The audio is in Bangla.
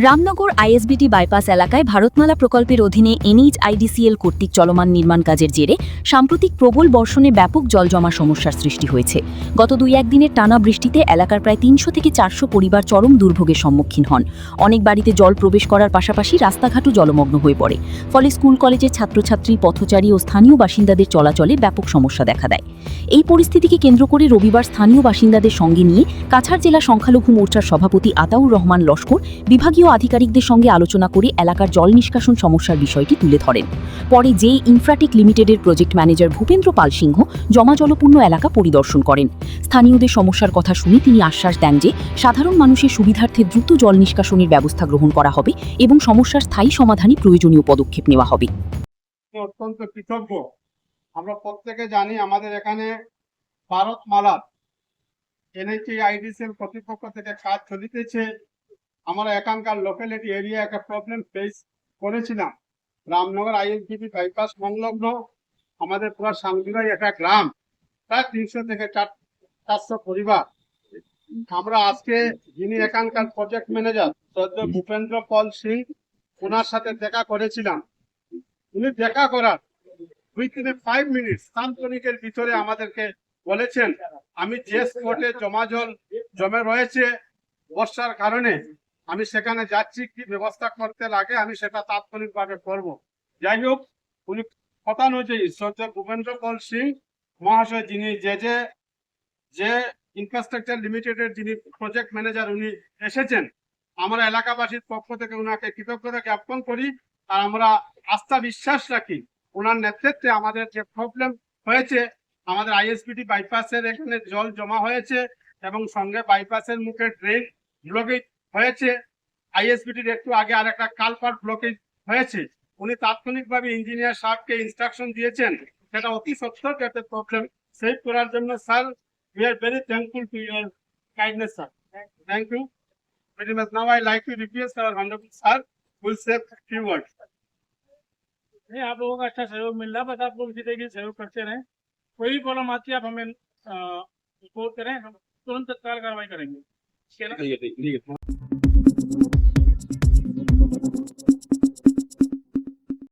রামনগর আইএসবিটি বাইপাস এলাকায় ভারতমালা প্রকল্পের অধীনে এনএইচআইডিসিএল কর্তৃক চলমান নির্মাণ কাজের জেরে সাম্প্রতিক প্রবল বর্ষণে ব্যাপক জলজমা সমস্যার সৃষ্টি হয়েছে। গত 2-1 দিনের টানা বৃষ্টিতে এলাকার প্রায় 300 থেকে 400 পরিবার চরম দুর্ভোগের সম্মুখীন হন। অনেক বাড়িতে জল প্রবেশ করার পাশাপাশি রাস্তাঘাটও জলমগ্ন হয়ে পড়ে। ফলে স্কুল কলেজের ছাত্রছাত্রী, পথচারী ও স্থানীয় বাসিন্দাদের চলাচলে ব্যাপক সমস্যা দেখা দেয়। এই পরিস্থিতিকে কেন্দ্র করে রবিবার স্থানীয় বাসিন্দাদের সঙ্গে নিয়ে কাছাড় জেলা সংখ্যালঘু মোর্চার সভাপতি আতাউর রহমান লস্কর বিভাগীয় আধিকারিকদের সঙ্গে আলোচনা করে এলাকার জল নিষ্কাশন সমস্যার বিষয়টি তুলে ধরেন। পরে জে ইনফ্রাটেক লিমিটেডের প্রজেক্ট ম্যানেজার ভূপেন্দ্র পাল সিংহ জমা জলপূর্ণ এলাকা পরিদর্শন করেন। স্থানীয়দের সমস্যার কথা শুনে তিনি আশ্বাস দেন যে সাধারণ মানুষের সুবিধার্থে দ্রুত জল নিষ্কাশনের ব্যবস্থা গ্রহণ করা হবে এবং সমস্যার স্থায়ী সমাধানে প্রয়োজনীয় পদক্ষেপ নেওয়া হবে। অত্যন্ত কৃতজ্ঞ। আমরা প্রত্যেকে জানি আমাদের এখানে ভারতমালা এনএইচআইডিসিএল কর্তৃপক্ষ থেকে কাজ চলিতেছে। আমরা এখানকার লোকালিটি এরিয়া একটা প্রবলেম ফেস করেছিলাম। রামনগর আইএসবিটি বাইপাস সংলগ্ন আমাদের পুরো সাংজুরাই একটা গ্রাম, প্রায় 300 থেকে 400 পরিবার। আমরা আজকে যিনি এখানকার প্রজেক্ট ম্যানেজার শ্রদ্ধা ভূপেন্দ্র পল সিং, ওনার সাথে দেখা করেছিলাম। উনি দেখা করার 2-5 মিনিট সান্তনিকের ভিতরে আমাদেরকে বলেছেন, আমি যে স্পটে জল জমে রয়েছে বর্ষার কারণে আমি সেখানে যাচ্ছি, কি ব্যবস্থা করতে লাগে আমি সেটা তাৎক্ষণিকভাবে করব। যাই হোক, উনি কথা অনুযায়ী শ্রদ্ধা ভূপেন্দ্র পল সিং মহাশয়, যিনি যে ইনফ্রাস্ট্রাকচার লিমিটেডের যিনি প্রজেক্ট ম্যানেজার, উনি এসেছেন। আমরা এলাকাবাসীর পক্ষ থেকে ওনাকে কৃতজ্ঞতা জ্ঞাপন করি। আর আমরা আস্থা বিশ্বাস রাখি ওনার নেতৃত্বে আমাদের যে প্রবলেম হয়েছে, আমাদের আইএসবিটি বাইপাসের এখানে জল জমা হয়েছে এবং সঙ্গে বাইপাসের মুখে ড্রেন ব্লকেজ হয়েছে। আইএসবিটির একটু আগে আর একটা কালপাট ব্লকেজ হয়েছে। উনি তাৎক্ষণিকভাবে ইঞ্জিনিয়ার সাহেবকে ইনস্ট্রাকশন দিয়েছেন সেটা অতি সত্বর যাতে প্রবলেম সেভ করার জন্য। Sir, we are very thankful to your kindness, sir. Thank you very much. Now I like to request our honorable sir will say a few words. नहीं, आप लोगों का अच्छा सहयोग मिल रहा है, बस आप लोग इसी तरीके से सहयोग करते रहें। कोई भी प्रॉब्लम आती है आप हमें रिपोर्ट करें, हम तुरंत तत्काल कार्रवाई करेंगे। ठीक है ना?